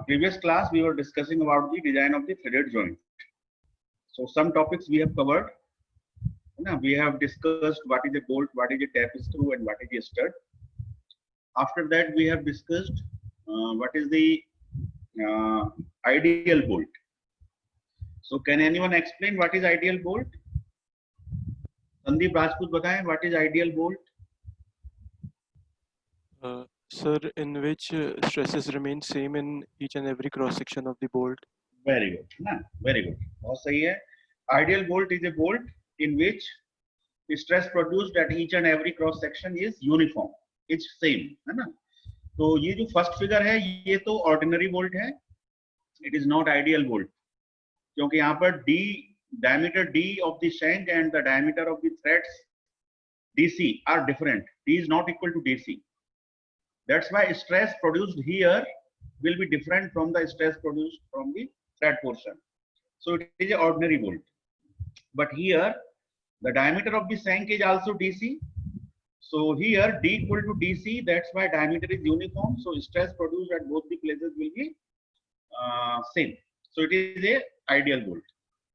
Previous class we were discussing about the design of the threaded joint. So some topics we have covered. We have discussed what is a bolt, what is a tap screw, and what is a stud. After that, we have discussed what is the ideal bolt. So can anyone explain what is ideal bolt? Sandeep Rajput, बताएं what is ideal bolt? Sir, in which stresses remain same in each and every cross section of the bolt. Very good. Very good. बहुत सही है. Ideal bolt is a bolt in which the stress produced at each and every cross section is uniform. It's same, है ना? तो ये जो first figure है ये तो ऑर्डिनरी बोल्ट है. It is not ideal bolt क्योंकि यहाँ पर diameter d of the shank and the diameter of the threads dc are different. D is not equal to dc. That's why stress produced here will be different from the stress produced from the thread portion. So it is an ordinary bolt. But here the diameter of the shank is also dc. So here d equal to dc, that's why diameter is uniform. So stress produced at both the places will be same. So it is a ideal bolt.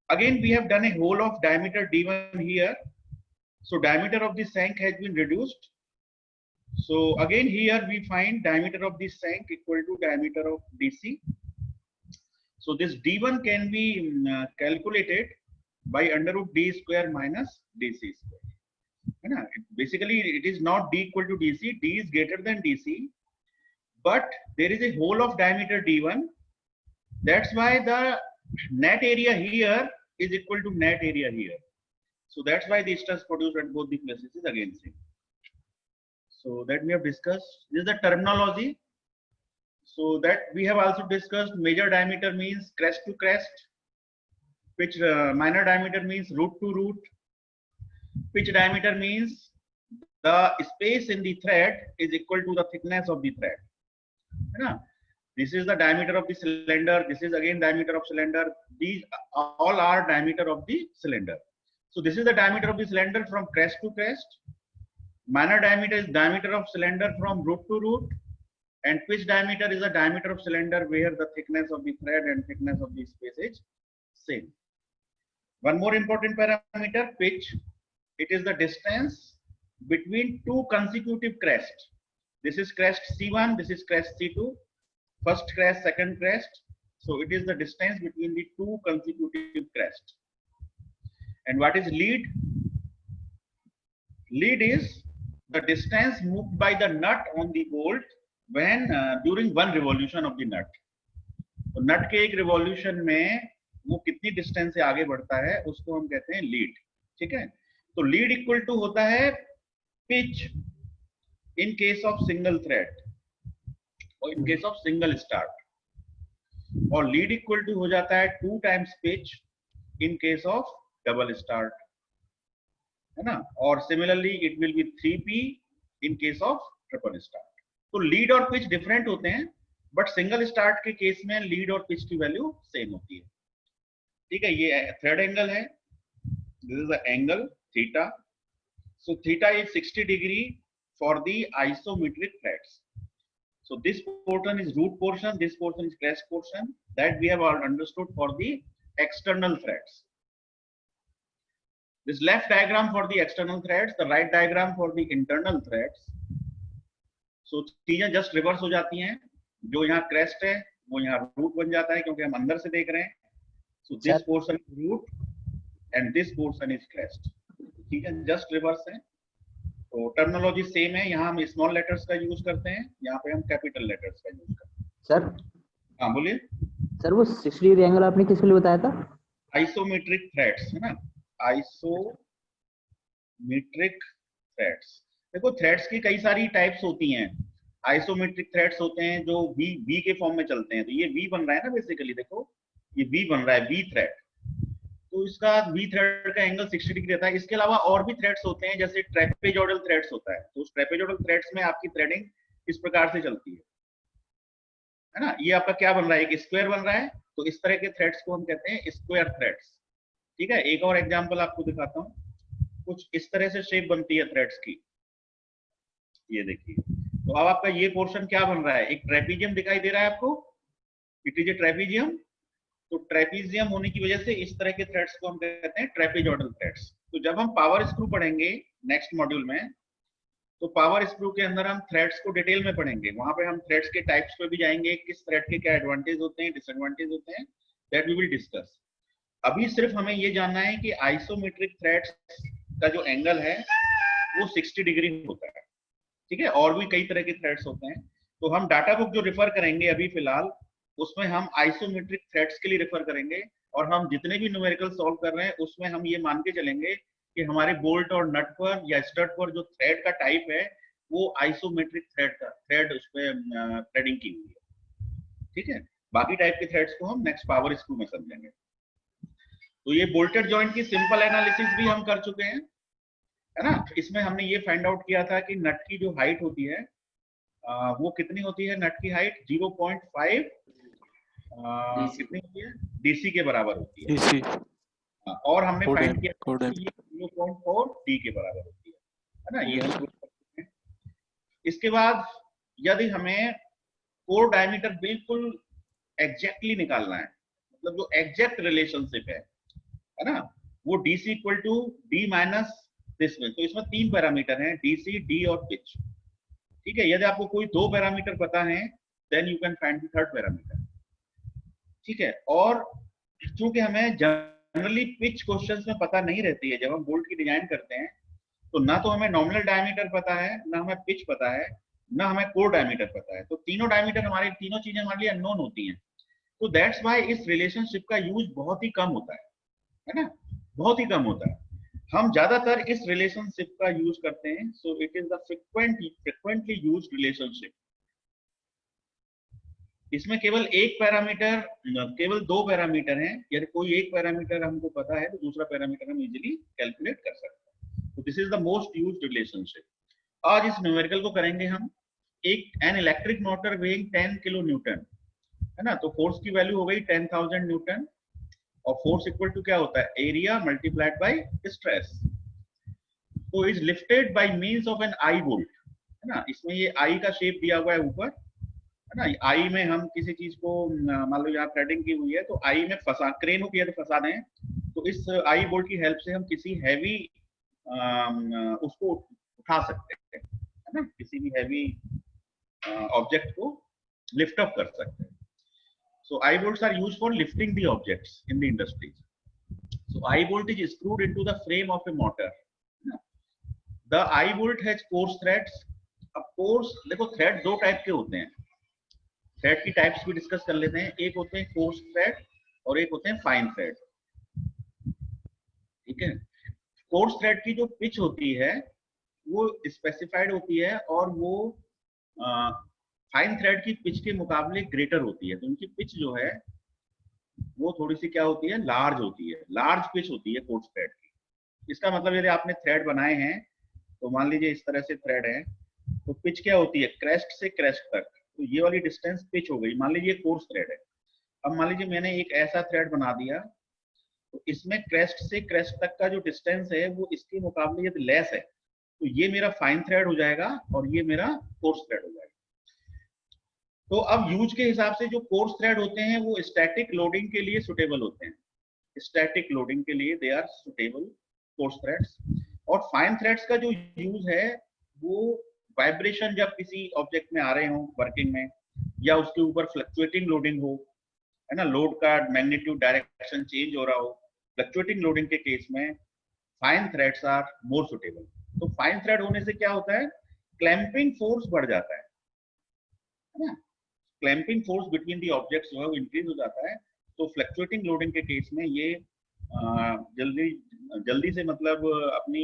Again we have done a hole of diameter d1 here. So diameter of the shank has been reduced. So again here we find diameter of the shank equal to diameter of dc. So this d1 can be calculated by under root d square minus dc square. Basically it is not d equal to dc, d is greater than dc, but there is a hole of diameter d1. That's why the net area here is equal to net area here. So that's why the stress produced at both the places is again same. So that we have discussed. This is the terminology. So that we have also discussed. Major diameter means crest to crest. Pitch minor diameter means root to root. Pitch diameter means the space in the thread is equal to the thickness of the thread. This is the diameter of the cylinder. This is again diameter of cylinder. These all are diameter of the cylinder. So this is the diameter of the cylinder from crest to crest. Minor diameter is diameter of cylinder from root to root. And pitch diameter is the diameter of cylinder where the thickness of the thread and thickness of the space is same. One more important parameter, pitch. It is the distance between two consecutive crests. This is crest C1, this is crest C2. First crest, second crest. So it is the distance between the two consecutive crests. And what is lead? Lead is the distance moved by the nut on the bolt when during one revolution of the nut. तो नट के एक revolution में वो कितनी distance से आगे बढ़ता है उसको हम कहते हैं लीड. ठीक है. तो लीड इक्वल टू होता है pitch in case of single thread और in case of single start, और लीड इक्वल टू हो जाता है 2 times pitch in case of double start, है ना. और similarly it will be 3p in case of triple start. तो lead और पिच डिफरेंट होते हैं, बट सिंगल स्टार्ट के केस में लीड और पिच की वैल्यू सेम होती है. ठीक है. ये थ्रेड एंगल है. This is the angle theta. So theta is 60 degree for the isometric threads. So this portion is root portion, this portion is crest portion, that we have all understood for the external threads. This left diagram for the external threads, the right diagram for the internal threads. So चीजें just reverse हो जाती हैं. जो यहाँ crest है वो यहाँ root बन जाता है क्योंकि हम अंदर से देख रहे हैं. So this portion is root and this portion is crest. ठीक है, just reverse है. तो टर्मिनोलॉजी सेम है. यहाँ हम स्मॉल लेटर्स का यूज करते हैं, यहाँ पे हम कैपिटल लेटर्स का यूज करते हैं. सर हाँ बोलिए सर. वो 60 डिग्री एंगल आपने किसके लिए बताया था? आइसोमेट्रिक थ्रेड्स, है ना. Isometric threads. देखो थ्रेड्स की कई सारी टाइप्स होती हैं. आइसोमेट्रिक थ्रेड्स होते हैं जो वी के फॉर्म में चलते हैं. तो ये वी बन रहा है ना, बेसिकली देखो ये वी बन रहा है, वी थ्रेड. तो इसका वी थ्रेड का एंगल 60 डिग्री रहता है. इसके अलावा और भी थ्रेड्स होते हैं जैसे ट्रेपेजोइडल थ्रेड्स होता है. तो उस ट्रेपेजोइडल थ्रेड्स में आपकी थ्रेडिंग इस प्रकार से चलती है ना. ये आपका क्या बन रहा है, एक स्क्वायर बन रहा है. तो इस तरह के थ्रेड्स को हम कहते हैं स्क्वायर थ्रेड्स. ठीक है. एक और एग्जांपल आपको दिखाता हूँ. कुछ इस तरह से शेप बनती है थ्रेड्स की. ये देखिए. तो अब आपका ये पोर्शन क्या बन रहा है, एक ट्रेपेजियम दिखाई दे रहा है आपको. It is a trapezium. तो ट्रेपीजियम होने की वजह से इस तरह के थ्रेड्स को हम कहते हैं ट्रेपेजॉइडल थ्रेड्स। तो जब हम पावर स्क्रू पढ़ेंगे नेक्स्ट मॉड्यूल में, तो पावर स्क्रू के अंदर हम थ्रेड्स को डिटेल में पढ़ेंगे। वहां पे हम थ्रेड्स के टाइप्स पे भी जाएंगे, किस थ्रेड के क्या एडवांटेज होते हैं, डिसएडवांटेज होते हैं, दैट वी विल डिस्कस। अभी सिर्फ हमें ये जानना है कि आइसोमेट्रिक थ्रेड्स का जो एंगल है वो 60 डिग्री होता है, ठीक है। और भी कई तरह के थ्रेड्स होते हैं। तो हम डाटा बुक जो रेफर करेंगे अभी फिलहाल, उसमें हम आइसोमेट्रिक थ्रेड्स के लिए रेफर करेंगे, और हम जितने भी न्यूमेरिकल सॉल्व कर रहे हैं उसमें हम ये मान के चलेंगे कि हमारे बोल्ट और नट पर या स्टड पर जो थ्रेड का टाइप है वो आइसोमेट्रिक थ्रेड उस पर थ्रेडिंग की हुई है, ठीक है। बाकी टाइप के थ्रेड्स को हम नेक्स्ट पावर स्क्रू में समझेंगे। तो ये बोल्टेड जॉइंट की सिंपल एनालिसिस भी हम कर चुके हैं, है ना। इसमें हमने ये फाइंड आउट किया था कि नट की जो हाइट होती है वो कितनी होती है, नट की हाइट 0.5 कितनी होती है, डीसी के बराबर होती है। डीसी और हमने फाइंड किया कोड कि ये 0.4 डी के बराबर होती है ना। ये हम प्रूव कर सकते हैं। इसके बाद यदि हमें कोर डायमीटर बिल्कुल एग्जैक्टली निकालना है, मतलब जो एग्जैक्ट रिलेशनशिप है ना, वो DC equal to D minus this में। तो इसमें 3 पैरामीटर हैं, डीसी, डी और पिच, ठीक है। यदि आपको कोई 2 पैरामीटर पता है then you can find the third parameter, ठीक है। और चूंकि हमें जनरली पिच क्वेश्चंस में पता नहीं रहती है, जब हम बोल्ट की डिजाइन करते हैं तो ना तो हमें नॉमिनल डायमीटर पता है, ना हमें पिच पता है, ना हमें कोर डायमीटर पता है। तो तीनों डायमीटर हमारे, तीनों चीजें हमारे लिए अननोन होती हैं। तो दैट्स व्हाई इस रिलेशनशिप का यूज बहुत ही कम होता है ना, बहुत ही कम होता है। हम ज्यादातर इस रिलेशनशिप का यूज करते हैं। So it is the frequently used relationship. इसमें केवल एक पैरामीटर, केवल 2 पैरामीटर हैं। यदि कोई एक पैरामीटर हमको पता है तो दूसरा पैरामीटर हम इजीली कैलकुलेट कर सकते हैं। तो this is the most used relationship. आज इस न्यूमेरिकल को करेंगे हम। एक an electric motor weighing 10 kilo Newton, है ना। तो फोर्स की वैल्यू हो गई 10,000 न्यूटन, और फोर्स इक्वल टू क्या होता है, एरिया मल्टीप्लाइड बाय स्ट्रेस। तो is lifted by means of an eye bolt, है ना। इसमें ये आई का शेप दिया हुआ है ऊपर, है ना। आई में हम किसी चीज को, मान लो यहाँ थ्रेडिंग की हुई है तो आई में फंसा, क्रेन हो गया तो फंसा दें, तो इस आई बोल्ट की हेल्प से हम किसी हैवी उसको उठा सकते हैं, है ना। किसी भी हैवी ऑब्जेक्ट को लिफ्ट अप कर सकते हैं। So eye bolts are used for lifting the objects in the industries. So eye bolt is screwed into the frame of a motor. The eye bolt has coarse threads. अब coarse, देखो thread 2 type के होते हैं। Thread की types भी discuss कर लेते हैं। एक होते हैं कोर्स थ्रेड और एक होते हैं फाइन थ्रेड, ठीक है। कोर्स थ्रेड की जो पिच होती है वो स्पेसिफाइड होती है, और वो फाइन थ्रेड की पिच के मुकाबले ग्रेटर होती है। तो उनकी पिच जो है वो थोड़ी सी क्या होती है, लार्ज होती है, लार्ज पिच होती है कोर्स थ्रेड की। इसका मतलब यदि आपने थ्रेड बनाए हैं तो मान लीजिए इस तरह से थ्रेड है, तो पिच क्या होती है, क्रेस्ट से क्रेस्ट तक। तो ये वाली डिस्टेंस पिच हो गई। मान लीजिए कोर्स थ्रेड है। अब मान लीजिए मैंने एक ऐसा थ्रेड बना दिया, तो इसमें क्रेस्ट से क्रेस्ट तक का जो डिस्टेंस है वो इसके मुकाबले यदि लेस है तो ये मेरा फाइन थ्रेड हो जाएगा और ये मेरा कोर्स थ्रेड हो जाएगा। तो अब यूज के हिसाब से जो कोर्स थ्रेड होते हैं वो स्टैटिक लोडिंग के लिए सुटेबल होते हैं। स्टैटिक लोडिंग के लिए they are suitable coarse threads. और फाइन थ्रेड्स का जो यूज है वो वाइब्रेशन जब किसी ऑब्जेक्ट में आ रहे हो वर्किंग में, या उसके ऊपर फ्लक्चुएटिंग लोडिंग हो, है ना, लोड का मैग्नीट्यूड डायरेक्शन चेंज हो रहा हो, फ्लक्चुएटिंग लोडिंग के केस में fine threads are more suitable. तो फाइन थ्रेड होने से क्या होता है, क्लैंपिंग फोर्स बढ़ जाता है ना। Clamping force between the objects जो है वो इंक्रीज हो जाता है। तो फ्लक्चुएटिंग लोडिंग के केस में ये जल्दी से मतलब अपनी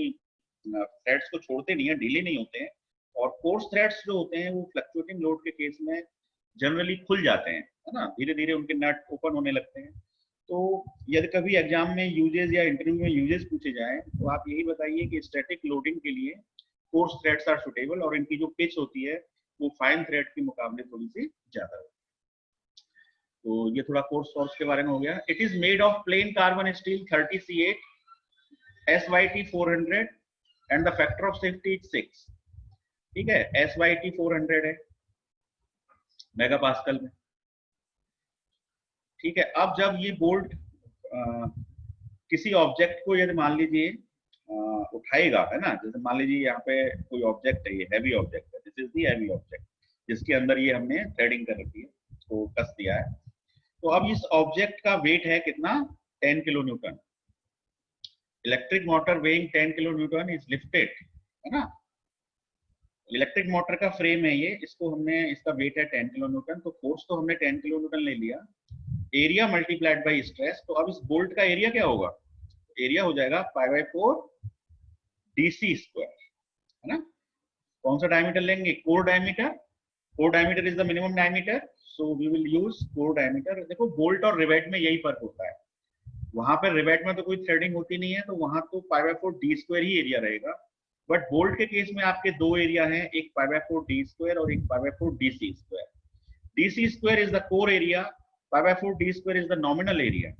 थ्रेड्स को छोड़ते नहीं है, ढीले नहीं होते हैं। और कोर्स थ्रेड्स जो होते हैं वो फ्लक्चुएटिंग लोड के केस में जनरली खुल जाते हैं, है ना, धीरे धीरे उनके नट ओपन होने लगते हैं। तो यदि कभी एग्जाम में यूजेस या इंटरव्यू में यूजेस पूछे जाए तो आप यही बताइए कि स्टैटिक लोडिंग के लिए कोर्स थ्रेड्स आर सुटेबल, और इनकी जो पिच होती है वो फाइन थ्रेड के मुकाबले थोड़ी सी ज्यादा होती है। तो ये थोड़ा कोर्स सोर्स के बारे में हो गया। It is made of plain carbon steel 30C8 SYT 400 and the factor of safety is 6, ठीक है। SYT 400 है मेगा पास्कल में। ठीक है, अब जब ये बोल्ट किसी ऑब्जेक्ट को यदि मान लीजिए उठाएगा, है ना, जैसे मान लीजिए यहाँ पे कोई ऑब्जेक्ट है, ये हैवी ऑब्जेक्ट है, this is the heavy object जिसके अंदर ये हमने थ्रेडिंग कर रखी है, इसको कस दिया है। तो अब इस ऑब्जेक्ट का वेट है कितना, 10 kilo Newton. Electric motor weighing 10 kilo Newton is lifted, है ना। इलेक्ट्रिक मोटर का फ्रेम है ये, इसको हमने, इसका वेट है 10 किलो न्यूटन, तो फोर्स तो हमने 10 किलो न्यूटन ले लिया, एरिया मल्टीप्लाइड बाय स्ट्रेस। तो अब इस बोल्ट का एरिया क्या होगा, एरिया हो जाएगा π/4 dc स्क्वायर, है ना। कौन सा डायमीटर लेंगे, core diameter, core diameter is the minimum diameter, so we will use core diameter. देखो बोल्ट और रिवेट में यही फर्क होता है, वहां पर रिवेट में तो कोई थ्रेडिंग होती नहीं है, तो वहां तो π/4 d स्क्वायर ही एरिया रहेगा। बट बोल्ट के केस में आपके दो एरिया हैं, एक π/4 d स्क्वायर और एक π/4 dc square. dc square is the core area, π/4 d square is the nominal area.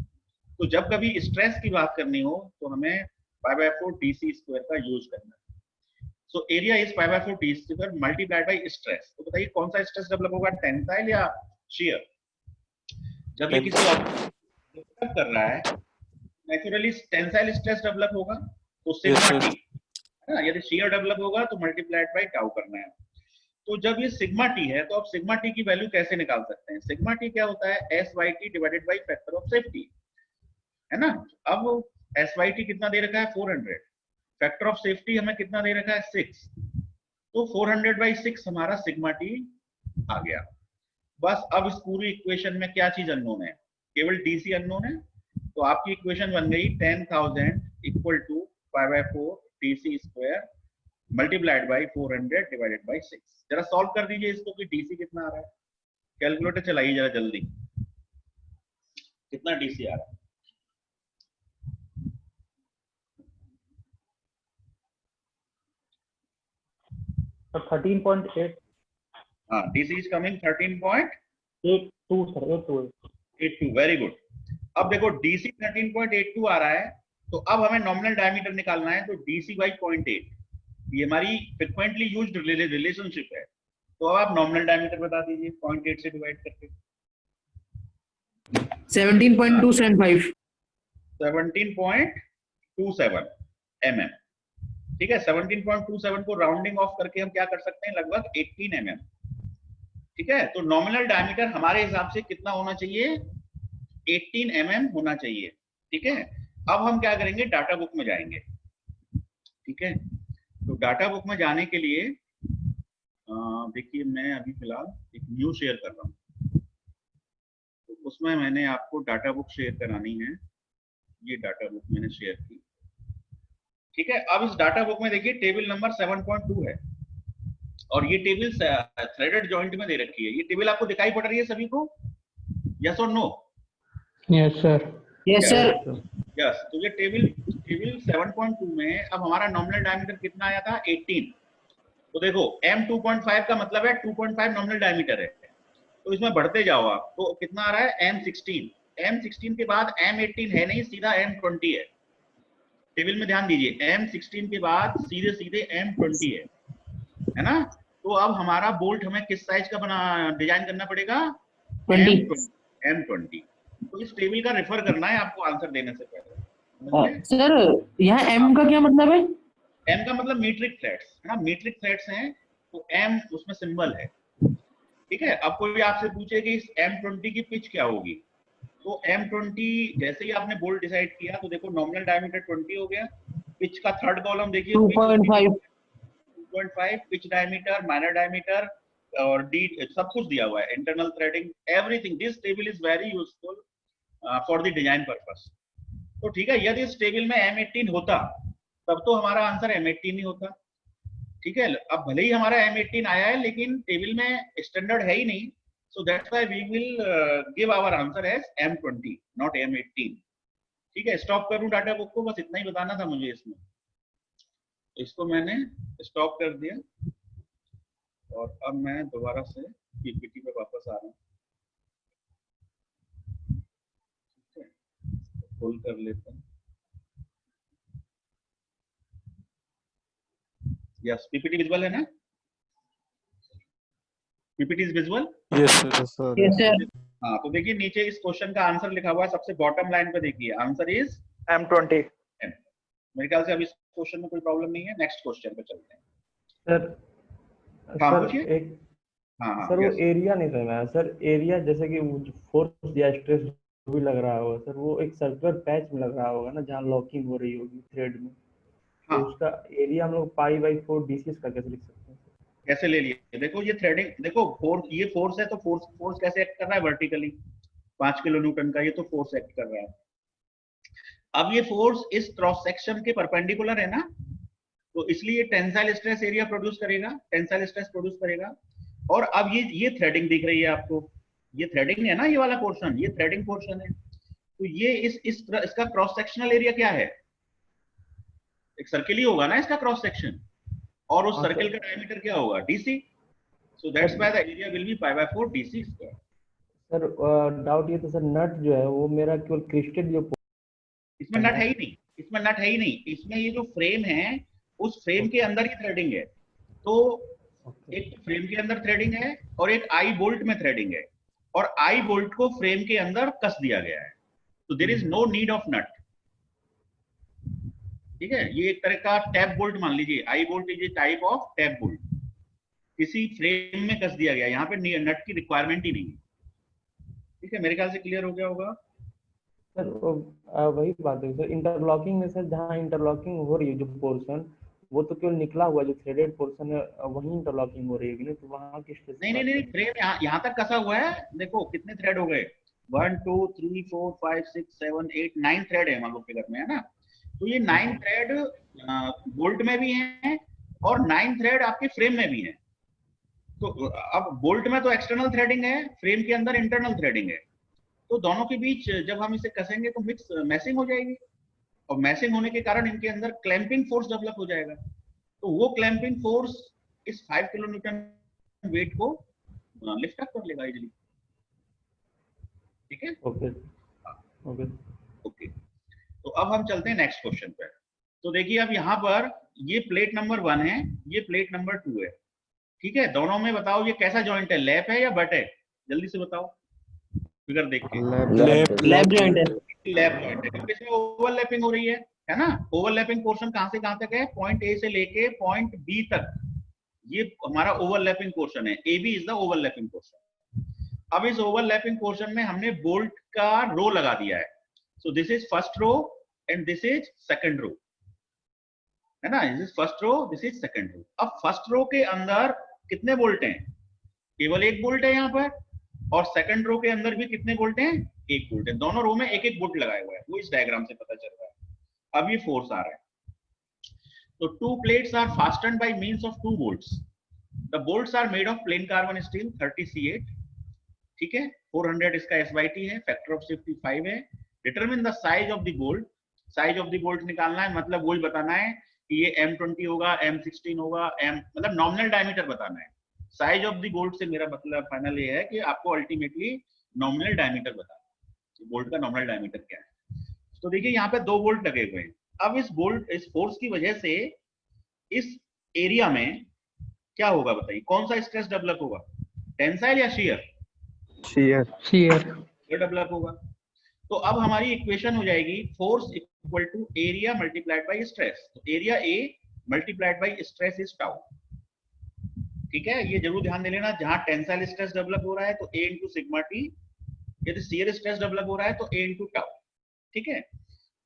तो जब कभी स्ट्रेस की बात करनी हो तो हमें π/4 dc स्क्वायर का यूज करना है। So area is π/4 d square multiplied by stress. तो बताइए कौन सा स्ट्रेस डेवलप होगा, टेंसाइल या शियर। जब ये किसी ऑब्जेक्ट कर रहा है नेचुरली टेंसाइल स्ट्रेस डेवलप होगा, तो सिग्मा टी, है ना। यदि शियर डेवलप होगा तो मल्टीप्लाइड बाय टाउ करना है। तो जब ये सिग्मा टी है, तो अब सिग्मा टी की वैल्यू कैसे निकाल सकते हैं। सिग्मा टी क्या होता है, SYT divided by factor of safety, है ना। अब SYT कितना दे रखा है, 400, फैक्टर ऑफ सेफ्टी हमें कितना दे रखा है, 6, तो 400/6 हमारा सिग्मा टी आ गया। बस अब इस पूरी इक्वेशन में क्या चीज अननोन है, केवल डीसी अननोन है। तो आपकी इक्वेशन बन गई 10,000 equal to π/4 dc square multiplied by 400 divided by 6। जरा सॉल्व कर दीजिए इसको कि डीसी कितना आ रहा है, कैलकुलेटर चलाइए जरा जल्दी, कितना डीसी आ रहा है। So 13.882 हाँ, DC is coming 13.82, sir, 82. Very good. अब देखो डीसी 13.82 आ रहा है, तो अब हमें नॉमिनल डायमीटर निकालना है, तो डीसी बाई 0.8, ये हमारी फ्रिक्वेंटली यूज्ड रिलेशनशिप है। तो अब आप नॉमिनल डायमीटर बता दीजिए 0.8 से डिवाइड करके। 17.275 17.27 mm, ठीक है। 17.27 को राउंडिंग ऑफ करके हम क्या कर सकते हैं, लगभग 18 mm, ठीक है। तो नॉमिनल डायमीटर हमारे हिसाब से कितना होना चाहिए, 18 mm होना चाहिए, ठीक है। अब हम क्या करेंगे, डाटा बुक में जाएंगे, ठीक है। तो डाटा बुक में जाने के लिए देखिए मैं अभी फिलहाल एक न्यू शेयर कर रहा हूँ, तो उसमें मैंने आपको डाटा बुक शेयर करानी है। ये डाटा बुक मैंने शेयर की, ठीक है। अब इस डाटा बुक में देखिए टेबल नंबर 7.2 है, और ये टेबल थ्रेडेड जॉइंट में दे रखी है। ये टेबल आपको दिखाई पड़ रही है सभी को, यस और no? Yes sir. yes sir yes. तो ये टेबल 7.2 में अब हमारा नॉमिनल डायमीटर कितना आया था, 18। तो देखो m 2.5 का मतलब है 2.5 नॉमिनल डायमीटर है, तो इसमें बढ़ते जाओ आप, तो कितना आ रहा है, m16। m16 के बाद m18 है नहीं, सीधा m20 है। टेबल में ध्यान दीजिए, m16 के बाद सीधे सीधे m20 है ना। तो अब हमारा बोल्ट हमें किस साइज का बना डिजाइन करना पड़ेगा, 20 m20। तो इस टेबल का रेफर करना है आपको आंसर देने से पहले। सर यहाँ m का क्या मतलब है, m का मतलब मीट्रिक थ्रेड्स, है ना, मीट्रिक थ्रेड्स हैं, तो m उसमें सिंबल है, ठीक है। अब कोई आपसे पूछे कि इस m20 की पिच क्या होगी, तो m20 जैसे ही आपने बोल्ट डिसाइड किया, तो देखो नॉमिनल डायमीटर 20 हो गया, पिच का थर्ड कॉलम देखिए 2.5 2.5, पिच डायमीटर, माइनर डायमीटर और डी सब कुछ दिया हुआ है, internal threading, everything. This table is very useful for the design purpose. तो ठीक है, यदि इस टेबल में M18 होता तब तो हमारा आंसर M18 ही होता, ठीक है। अब भले ही हमारा M18 आया है, लेकिन टेबल में स्टैंडर्ड है ही नहीं, so that's why we will give our answer as M20 not M18, ठीक है। स्टॉप करूं डाटा बुक को, बस इतना ही बताना था मुझे इसमें। इसको मैंने स्टॉप कर दिया, और अब मैं दोबारा से पीपीटी पे वापस आ रहा हूँ, ठीक है। खोल कर लेते हैं, यस पीपीटी विजुअल है ना, PPT is visual, Yes, sir. yes sir हाँ, तो देखिए नीचे इस क्वेश्चन का आंसर लिखा हुआ है, सबसे बॉटम लाइन पे देखिए, आंसर इज M20। M। मेरे ख्याल से अब इस क्वेश्चन में कोई प्रॉब्लम नहीं है, नेक्स्ट क्वेश्चन पे चलते हैं। सर हाँ सर पूछिए। एक हाँ हाँ सर वो यस। एरिया नहीं समझ में आया सर। एरिया जैसे कि वो जो फोर्स या स्ट्रेस भी लग रहा होगा सर, वो एक सर्कुलर पैच में लग रहा होगा ना, जहाँ लॉकिंग हो रही होगी थ्रेड में, तो हाँ, उसका एरिया हम लोग π/4 DC का कैसे लिख सकते हैं सर? कैसे ले लिए, देखो ये थ्रेडिंग, देखो फोर्स, ये फोर्स है तो फोर्स फोर्स कैसे एक्ट कर रहा है, वर्टिकली 5 किलो न्यूटन का ये तो फोर्स एक्ट कर रहा है। अब ये फोर्स इस क्रॉस सेक्शन के परपेंडिकुलर है ना, तो इसलिए टेंसाइल स्ट्रेस एरिया प्रोड्यूस करेगा, टेंसाइल स्ट्रेस प्रोड्यूस करेगा। और अब ये थ्रेडिंग दिख रही है आपको, ये थ्रेडिंग है ना, ये वाला पोर्शन, ये थ्रेडिंग पोर्शन है। तो ये इसका क्रॉस सेक्शनल एरिया क्या है, एक सर्किल ही होगा ना इसका क्रॉस सेक्शन, और उस हाँ सर्किल सर। का डायमीटर क्या होगा, DC. So that's why the area will be π/4 DC square. Sir doubt ये तो सर, नट जो है वो मेरा केवल क्रिस्टल जो इसमें नट है ही नहीं, इसमें नट है ही नहीं, इसमें ये जो फ्रेम है उस फ्रेम के अंदर ही थ्रेडिंग है। तो एक फ्रेम के अंदर थ्रेडिंग है और एक आई बोल्ट में थ्रेडिंग है, और आई बोल्ट को फ्रेम के अंदर कस दिया गया है, तो there is no need of nut. ठीक है, ये एक तरह का टैप बोल्ट मान लीजिए, आई bolt is a type of tap bolt, किसी फ्रेम में कस दिया गया, यहाँ पे नट की रिक्वायरमेंट ही नहीं है। ठीक है, मेरे ख्याल से क्लियर हो गया होगा। सर वही बात है सर, इंटरलॉकिंग में सर, जहाँ इंटरलॉकिंग हो रही है जो पोर्शन, वो तो केवल निकला हुआ जो थ्रेडेड पोर्शन है वही इंटरलॉकिंग हो रही है कि नहीं, तो वहाँ की स्ट्रेस नहीं नहीं नहीं, फ्रेम यहाँ तक कसा हुआ है, देखो कितने थ्रेड हो गए, 1 2 3 4 5 6 7 8 9 थ्रेड है मान लो फिगर में, है ना। तो ये 9 थ्रेड बोल्ट में भी हैं और 9 थ्रेड आपके फ्रेम में भी हैं। तो अब बोल्ट में तो एक्सटर्नल थ्रेडिंग है, फ्रेम के अंदर इंटरनल थ्रेडिंग है, तो दोनों के बीच जब हम इसे कसेंगे तो मिक्स मैसिंग हो जाएगी, और मैसिंग होने के कारण इनके अंदर क्लैंपिंग फोर्स डेवलप हो जाएगा। तो वो क्लैंपिंग फोर्स इस 5 किलो न्यूटन वेट को लिफ्ट अप कर लेगा इजीली। ठीक है, ओके ओके। ओके। तो अब हम चलते हैं नेक्स्ट क्वेश्चन पे। तो देखिए अब यहाँ पर ये प्लेट नंबर 1 है, ये प्लेट नंबर 2 है। ठीक है, दोनों में बताओ ये कैसा जॉइंट है, लैप है या बट है, जल्दी से बताओ फिगर देख के। लैब जॉइंट है। लैप जॉइंट है क्योंकि इसमें ओवरलैपिंग हो रही है ना। ओवरलैपिंग पोर्शन कहां से कहां तक है, पॉइंट ए से लेके पॉइंट बी तक, ये हमारा ओवरलैपिंग पोर्शन है, A B is the overlapping portion. अब इस ओवरलैपिंग पोर्शन में हमने बोल्ट का रो लगा दिया है, so this is first row and this is second row, है ना, this is first row, this is second row. अब फर्स्ट रो के अंदर कितने बोल्ट हैं, केवल एक बोल्ट है यहाँ पर, और सेकंड रो के अंदर भी कितने बोल्ट हैं, एक बोल्ट है, दोनों रो में एक एक बोल्ट लगाया हुआ है, वो इस डायग्राम से पता चल रहा है। अब ये फोर्स आ रहा है, तो two plates are fastened by means of two bolts, the bolts are made of plain carbon steel 30C8। ठीक है, 400 इसका SYT है, फैक्टर ऑफ सेफ्टी 5 है। Determine the size of the bolt, size of the bolt निकालना है, मतलब वही बताना है कि ये M20 होगा, M16 होगा, मतलब नॉमिनल डायमीटर बताना है। साइज ऑफ द बोल्ट से मेरा मतलब फाइनल ये है कि आपको अल्टीमेटली नॉमिनल डायमीटर बताना है, बोल्ट का नॉमिनल डायमीटर क्या है। तो देखिए यहाँ पे 2 बोल्ट लगे हुए हैं। अब इस फोर्स की वजह से इस एरिया में क्या होगा बताइए, कौन सा स्ट्रेस डेवलप होगा, टेंसाइल या शियर, शेयर डेवलप होगा। तो अब हमारी इक्वेशन हो जाएगी force equal to area multiplied by stress, तो area A multiplied by stress is tau. ठीक है, ये जरूर ध्यान दे लेना, जहां टेंसाइल स्ट्रेस डेवलप हो रहा है तो A इंटू सिग्मा टी, यदि शियर स्ट्रेस डेवलप हो रहा है तो A इंटू टाउ। ठीक है,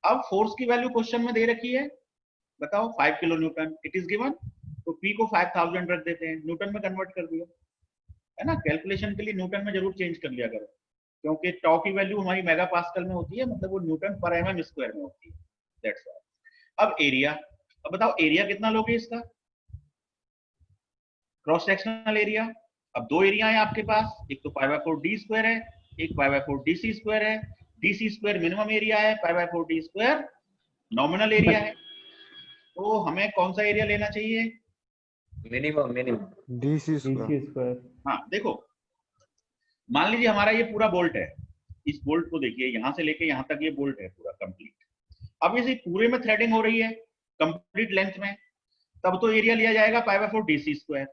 अब फोर्स की वैल्यू क्वेश्चन में दे रखी है, बताओ 5 kilo Newton it is given, तो P को 5000 रख देते हैं, न्यूटन में कन्वर्ट कर दिया, है ना। कैलकुलेशन के लिए न्यूटन में जरूर चेंज कर लिया करो, क्योंकि टाउ की वैल्यू हमारी मेगा पास्कल में होती है, मतलब वो न्यूटन पर mm स्क्वायर में होती है, दैट्स व्हाई। अब एरिया, अब बताओ एरिया कितना लोगे इसका, क्रॉस सेक्शनल एरिया। अब 2 एरिया है आपके पास, एक तो π/4 d स्क्वायर है, एक π/4 DC स्क्वायर है। DC स्क्वायर मिनिमम एरिया है, π/4 d स्क्वायर नॉमिनल एरिया है। तो हमें कौन सा एरिया लेना चाहिए, DC स्क्वायर। हाँ देखो, मान लीजिए हमारा ये पूरा बोल्ट है, इस बोल्ट को देखिए, यहां से लेके यहां तक ये बोल्ट है पूरा कंप्लीट। अब इसे पूरे में थ्रेडिंग हो रही है कंप्लीट लेंथ में, तब तो एरिया लिया जाएगा π/4 DC स्क्वायर,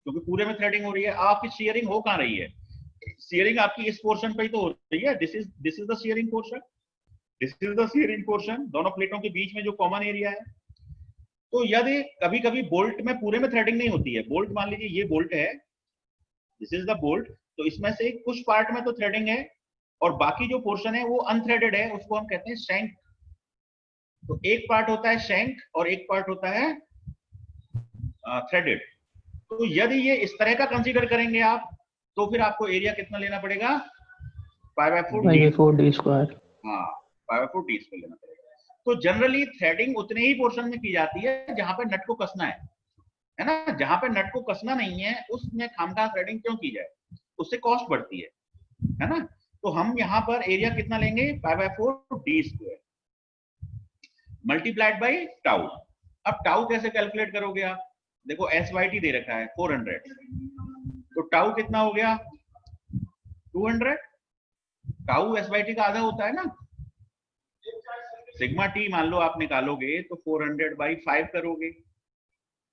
क्योंकि पूरे में थ्रेडिंग हो रही है। आपकी शेयरिंग हो कहां रही है, शेयरिंग आपकी इस पोर्शन पे ही तो हो रही है, this is the sharing portion, this is the sharing portion, दोनों प्लेटों के बीच में जो कॉमन एरिया है। तो यदि कभी कभी बोल्ट में पूरे में थ्रेडिंग नहीं होती है, बोल्ट मान लीजिए ये बोल्ट है, दिस इज द बोल्ट, तो इसमें से कुछ पार्ट में तो थ्रेडिंग है और बाकी जो पोर्शन है वो अनथ्रेडेड है, उसको हम कहते हैं शैंक। तो एक पार्ट होता है शैंक और एक पार्ट होता है थ्रेडेड। तो यदि ये इस तरह का कंसीडर करेंगे आप, तो फिर आपको एरिया कितना लेना पड़ेगा, π/4 पाई d। By 4 D square. हाँ, π/4 d स्क्वायर लेना पड़ेगा। तो जनरली थ्रेडिंग उतने ही पोर्शन में की जाती है जहां पर नट को कसना है ना, जहां पे नट को कसना नहीं है उसमें खामखा थ्रेडिंग क्यों की जाए, उससे कॉस्ट बढ़ती है ना। तो हम यहाँ पर एरिया कितना लेंगे, π/4 d square multiplied by tau. अब टाउ कैसे कैलकुलेट करोगे आप, देखो SYT दे रखा है 400, तो टाउ कितना हो गया 200। टाउ SYT का आधा होता है ना, सिग्मा टी मान लो आप निकालोगे तो 400/5 करोगे,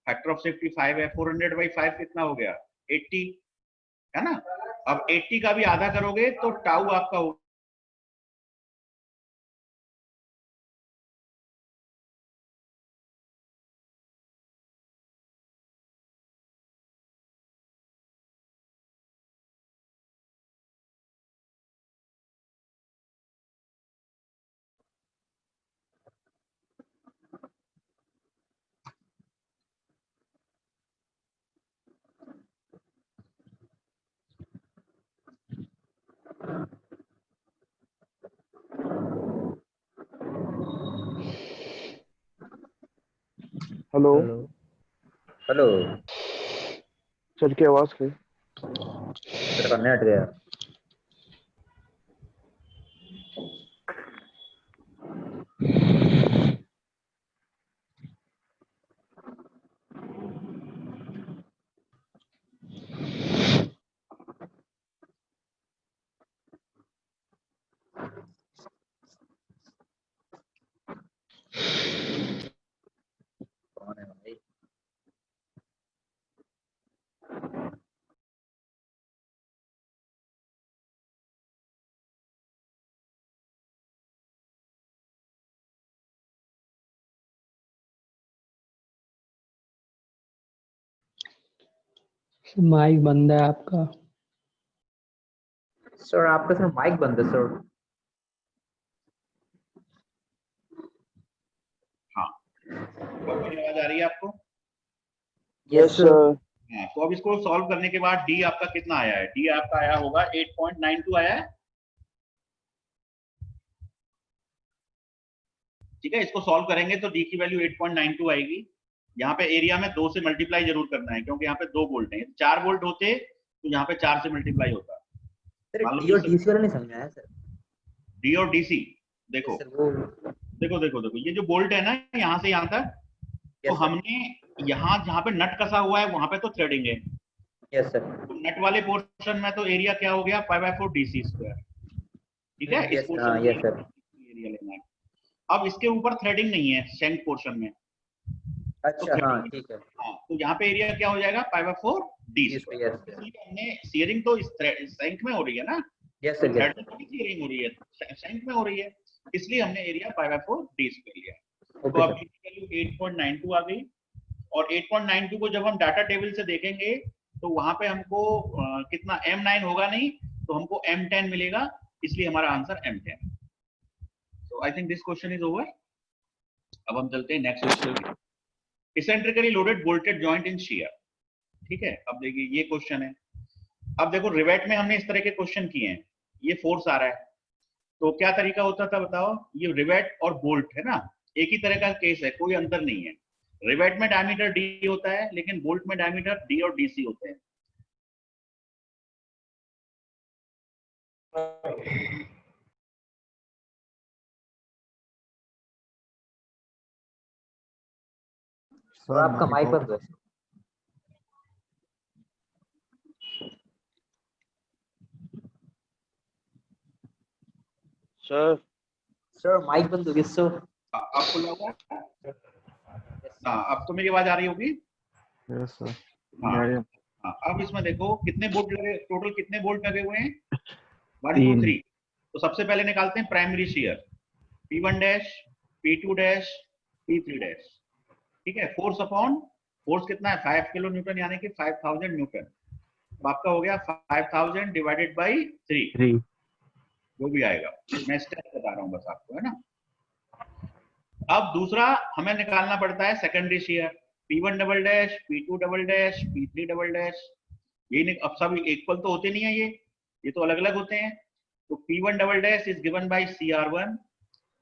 फैक्टर ऑफ सेफ्टी 5 है, 400/5 कितना हो गया 80, है ना। अब 80 का भी आधा करोगे तो टाउ आपका हो हेलो हेलो सर की आवाज गई। तेरा नेट गया। कौन है भाई? माइक बंद है आपका। सर आपका सर माइक बंद है सर। हाँ, अब मेरी आवाज आ रही है आपको। Yes sir. हाँ, तो अब इसको सॉल्व करने के बाद डी आपका कितना आया है, डी आपका आया होगा 8.92 आया है, ठीक है। इसको सॉल्व करेंगे तो डी की वैल्यू 8.92 आएगी। यहाँ पे एरिया में 2 से मल्टीप्लाई जरूर करना है क्योंकि यहाँ पे 2 वोल्ट है, 4 वोल्ट होते तो यहाँ पे 4 से मल्टीप्लाई होता। सर डी और डीसी वाला नहीं समझ में आया सर। डी और डीसी देखो सर वो देखो ये जो बोल्ट है ना यहाँ से यहाँ तक, तो हमने यहाँ जहाँ पे नट कसा हुआ है वहां पे तो थ्रेडिंग है। Yes sir. तो नट वाले पोर्शन में तो एरिया क्या हो गया π/4 DC स्क्वायर, ठीक है। इस पोर्शन यस सर। एरिया लेना है। अब इसके ऊपर थ्रेडिंग नहीं है शैंक पोर्शन में, अच्छा हाँ ठीक है। हाँ, तो यहाँ पे एरिया क्या हो जाएगा π/4 D स्क्वायर। इसलिए हमने शेयरिंग तो इस शैंक में हो रही है ना, यस सर। थ्रेडिंग की शेयरिंग हो रही है, शैंक में हो रही है, इसलिए हमने एरिया π/4 D स्क्वायर लिया। तो अब वैल्यू 8.92 आ गई और 8.92 को जब हम डाटा टेबल से देखेंगे तो वहां पे हमको कितना M9 होगा नहीं, तो हमको M10 मिलेगा, इसलिए हमारा answer M10। So I think this question is over. अब हम चलते हैं next question, eccentrically loaded bolted joint इन शियर, ठीक है। अब देखिए ये क्वेश्चन है। अब देखो रिवेट में हमने इस तरह के क्वेश्चन किए हैं, ये फोर्स आ रहा है, तो क्या तरीका होता था बताओ। ये रिवेट और बोल्ट है ना, एक ही तरह का केस है, कोई अंतर नहीं है। रिवेट में डायमीटर डी होता है लेकिन बोल्ट में डायमीटर डी और डीसी होते हैं। सर आपका माइक बंद है। सर सर माइक बंद हो गया सर। आपको लगा हाँ, अब तो मेरी आवाज आ रही होगी। Yes sir. हाँ, हाँ, अब इसमें देखो कितने बोल्ट लगे, टोटल कितने बोल्ट लगे हुए हैं? 1 2 तीन। 3। तो सबसे पहले निकालते हैं primary shear, P1 dash, P2 dash, P3 dash. ठीक है, फोर्स अपॉन फोर्स कितना है? 5 किलो न्यूटन यानी कि 5000 न्यूटन। तो आपका हो गया 5000 डिवाइडेड बाई 3, 3। जो भी आएगा। मैं स्टेप बता रहा हूँ बस आपको, है ना। अब दूसरा हमें निकालना पड़ता है secondary share, P1 double dash, P2 double dash, P3 double dash. ये अब सब इक्वल तो होते नहीं है, ये तो अलग अलग होते हैं। तो P1 double dash is given by CR1,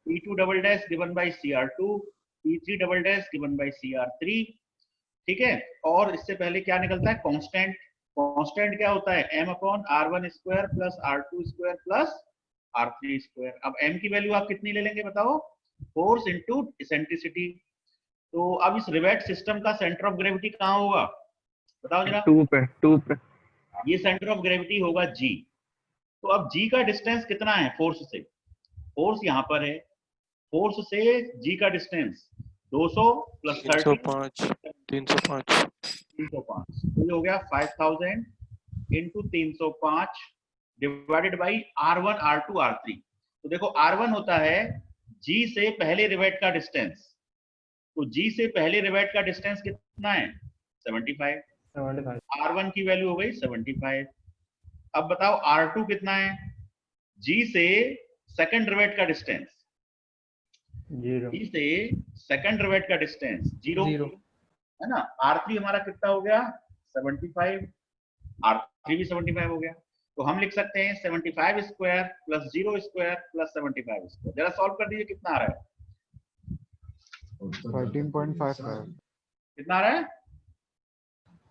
P2 double dash given by CR2, P3 double dash given by CR3। ठीक है, और इससे पहले क्या निकलता है? कांस्टेंट। कांस्टेंट क्या होता है? m upon R1 square plus R2 square plus R3 square. अब m की वैल्यू आप कितनी ले लेंगे बताओ? Force into eccentricity. तो अब इस रिवेट सिस्टम का सेंटर ऑफ ग्रेविटी कहाँ होगा बताओ जरा? 2 पे। ये सेंटर ऑफ ग्रेविटी होगा G। तो अब G का डिस्टेंस कितना है फोर्स से? फोर्स यहाँ पर है, फोर्स से G का डिस्टेंस 200 प्लस 30 305। 305। तो ये हो गया 5000 into 305 divided by R1 R2 R3। तो देखो R1 होता है G से पहले रिवेट का डिस्टेंस। तो G से पहले रिवेट का डिस्टेंस कितना है? 75। 75। R1 की वैल्यू हो गई 75। अब बताओ R2 कितना है? G से सेकंड रिवेट का डिस्टेंस, 0। G से सेकंड रिवेट का डिस्टेंस 0 है ना। R3 हमारा कितना हो गया? 75। R3 भी 75 हो गया। तो हम लिख सकते हैं 75 square plus 0 square plus 75 square. जरा सॉल्व कर दीजिए, कितना आ रहा है? 13.55। कितना आ रहा है?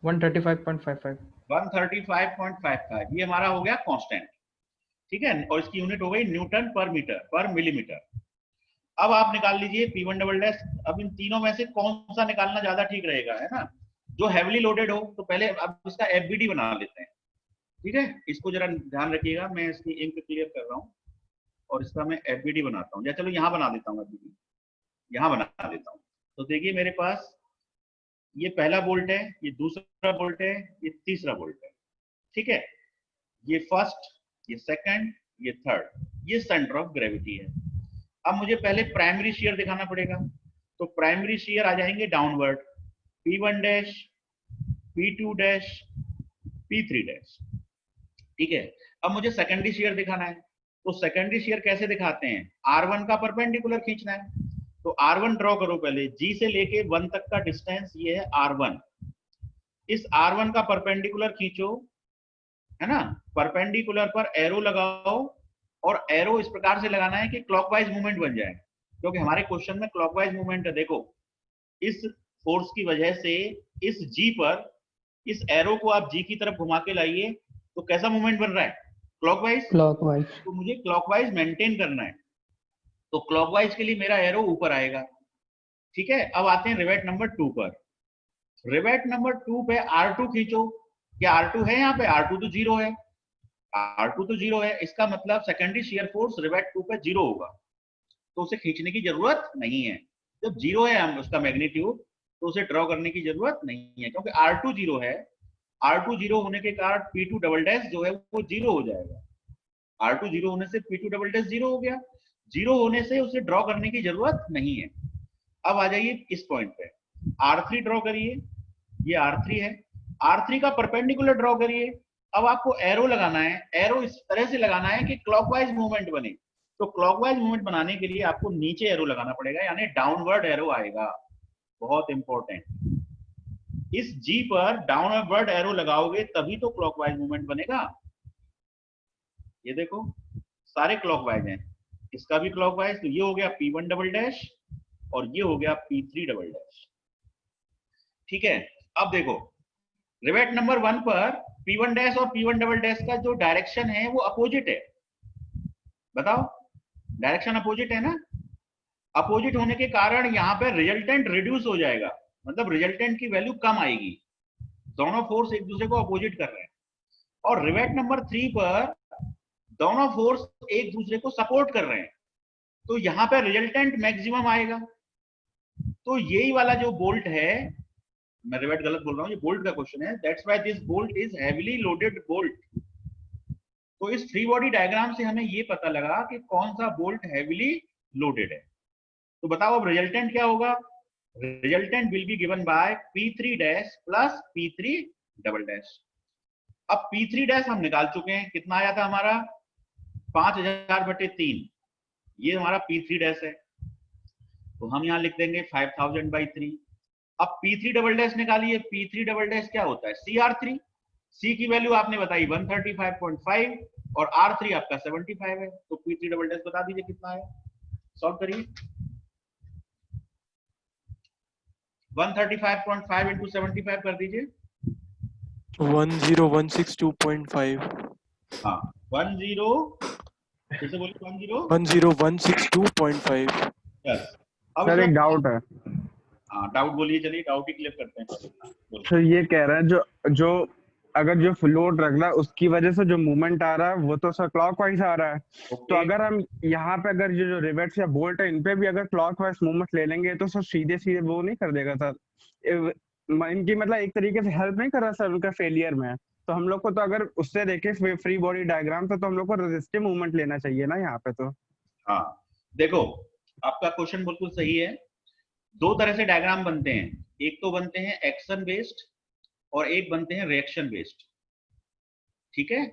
135.55। 135.55। ये हमारा हो गया कांस्टेंट। ठीक है, और इसकी यूनिट हो गई न्यूटन पर मीटर पर मिलीमीटर। अब आप निकाल लीजिए P1 डबल डैश। अब इन तीनों में से कौन सा निकालना ज्यादा ठीक रहेगा, है ना? जो हैवीली लोडेड हो। तो पहले अब इसका FBD बना लेते हैं। ठीक है, इसको जरा ध्यान रखिएगा, मैं इसकी इंक क्लियर कर रहा हूँ और इसका मैं FBD बनाता हूँ। या चलो यहाँ बना देता हूँ, FBD यहाँ बना देता हूँ। तो देखिए मेरे पास ये पहला बोल्ट है, ये दूसरा बोल्ट है, ये तीसरा बोल्ट है। ठीक है, ये फर्स्ट, ये सेकंड, ये थर्ड, ये सेंटर ऑफ ग्रेविटी है। अब मुझे पहले प्राइमरी शियर दिखाना पड़ेगा। तो प्राइमरी शियर आ जाएंगे downward, P1 dash, P2 dash, P3 dash. ठीक है, अब मुझे सेकेंडरी शियर दिखाना है। तो सेकेंडरी शियर कैसे दिखाते हैं? R1 का परपेंडिकुलर खींचना है। तो R1 ड्रॉ करो पहले। G से लेके 1 तक का डिस्टेंस ये है R1। इस R1 का परपेंडिकुलर खींचो, है ना। परपेंडिकुलर पर एरो लगाओ, और एरो इस प्रकार से लगाना है कि क्लॉकवाइज मूवमेंट बन जाए, क्योंकि हमारे क्वेश्चन में क्लॉकवाइज मूवमेंट है। देखो, इस फोर्स की वजह से इस G पर इस एरो को आप G की तरफ घुमा के लाइए, तो कैसा मूवमेंट बन रहा है? क्लॉकवाइज। क्लॉकवाइज। तो मुझे क्लॉकवाइज मेंटेन करना है। तो क्लॉकवाइज के लिए मेरा एरो ऊपर आएगा। ठीक है, अब आते हैं रिवेट नंबर 2 पर। रिवेट नंबर 2 पे R2 खींचो। क्या R2 है यहाँ पे? R2 तो 0 है। R2 तो 0 है, इसका मतलब सेकेंडरी शियर फोर्स रिवेट 2 पे 0 होगा। तो उसे खींचने की जरूरत नहीं है। जब 0 है हम उसका मैग्नीट्यूड, तो उसे ड्रॉ करने की जरूरत नहीं है, क्योंकि R2 0 है। R2 0 होने के कारण P2 डबल डैश जो है वो 0 हो जाएगा। R2 0 होने से P2 डबल डैश 0 हो गया। 0 होने से उसे ड्रॉ करने की जरूरत नहीं है। अब आ जाइए इस पॉइंट पे, R3 ड्रॉ करिए। ये R3 है, R3 का परपेंडिकुलर ड्रॉ करिए। अब आपको एरो लगाना है। एरो इस तरह से लगाना है कि क्लॉकवाइज मूवमेंट बने। तो क्लॉकवाइज मूवमेंट बनाने के लिए आपको नीचे एरो लगाना पड़ेगा, यानी डाउनवर्ड एरो आएगा। बहुत इंपॉर्टेंट। इस G पर डाउनवर्ड एरो लगाओगे तभी तो क्लॉकवाइज मूवमेंट बनेगा। ये देखो सारे क्लॉकवाइज हैं, इसका भी क्लॉकवाइज। तो ये हो गया P1 डबल डैश और ये हो गया P3 डबल डैश। ठीक है, अब देखो रिवेट नंबर 1 पर P1 डैश और P1 डबल डैश का जो डायरेक्शन है वो अपोजिट है। बताओ, डायरेक्शन अपोजिट है ना। अपोजिट होने के कारण यहाँ पे रिजल्टेंट रिड्यूस हो जाएगा, मतलब रिजल्टेंट की वैल्यू कम आएगी। दोनों फोर्स एक दूसरे को अपोजिट कर रहे हैं। और रिवेट नंबर 3 पर दोनों फोर्स एक दूसरे को सपोर्ट कर रहे हैं, तो यहाँ पे रिजल्टेंट मैक्सिमम आएगा। तो यही वाला जो बोल्ट है मैं रिवेट गलत बोल रहा हूँ, ये बोल्ट का क्वेश्चन है। That's why this bolt is heavily loaded bolt. तो इस फ्री बॉडी डायग्राम से हमें ये पता लगा कि कौन सा बोल्ट हेवीली लोडेड है। तो बताओ अब रिजल्टेंट क्या होगा? Resultant will be given by P3 dash plus P3 double dash. अब P3 डैश हम निकाल चुके हैं, कितना आया था हमारा 5000/3, ये हमारा P3 डैश है, तो हम यहाँ लिख देंगे 5000/3। अब P3 डबल डैश निकालिए, P3 डबल डैश क्या होता है CR3, C की वैल्यू आपने बताई 135.5 और R3 आपका 75 है, तो P3 डबल डैश बता दीजिए कितना है, सॉल्व करिए। 135.5 इंटू 75 कर दीजिए। 10162.5। हाँ 10 जैसे बोलिए 10162.5। यस। अब सर एक इसमें डाउट है। हाँ डाउट बोलिए, चलिए डाउट ही क्लियर करते हैं। बोलिए। सर ये कह रहा है जो अगर जो फ्लोट रख रहा है उसकी वजह से जो मूवमेंट आ रहा है वो तो सर क्लॉकवाइज आ रहा है। तो अगर हम यहाँ पे अगर जो रिवेट्स या बोल्ट है इन पे भी अगर क्लॉकवाइज मूवमेंट ले लेंगे तो सर सीधे सीधे वो नहीं कर देगा सर, इनकी मतलब एक तरीके से हेल्प नहीं कर रहा सर उनका फेलियर में। तो हम लोग को तो अगर उससे देखे फ्री बॉडी डायग्राम तो हम लोग को रेजिस्टिव मूवमेंट लेना चाहिए ना यहाँ पे। तो हाँ देखो आपका क्वेश्चन बिल्कुल सही है। दो तरह से डायग्राम बनते हैं, एक तो बनते हैं एक्शन बेस्ड और एक बनते हैं रिएक्शन बेस्ड, ठीक है।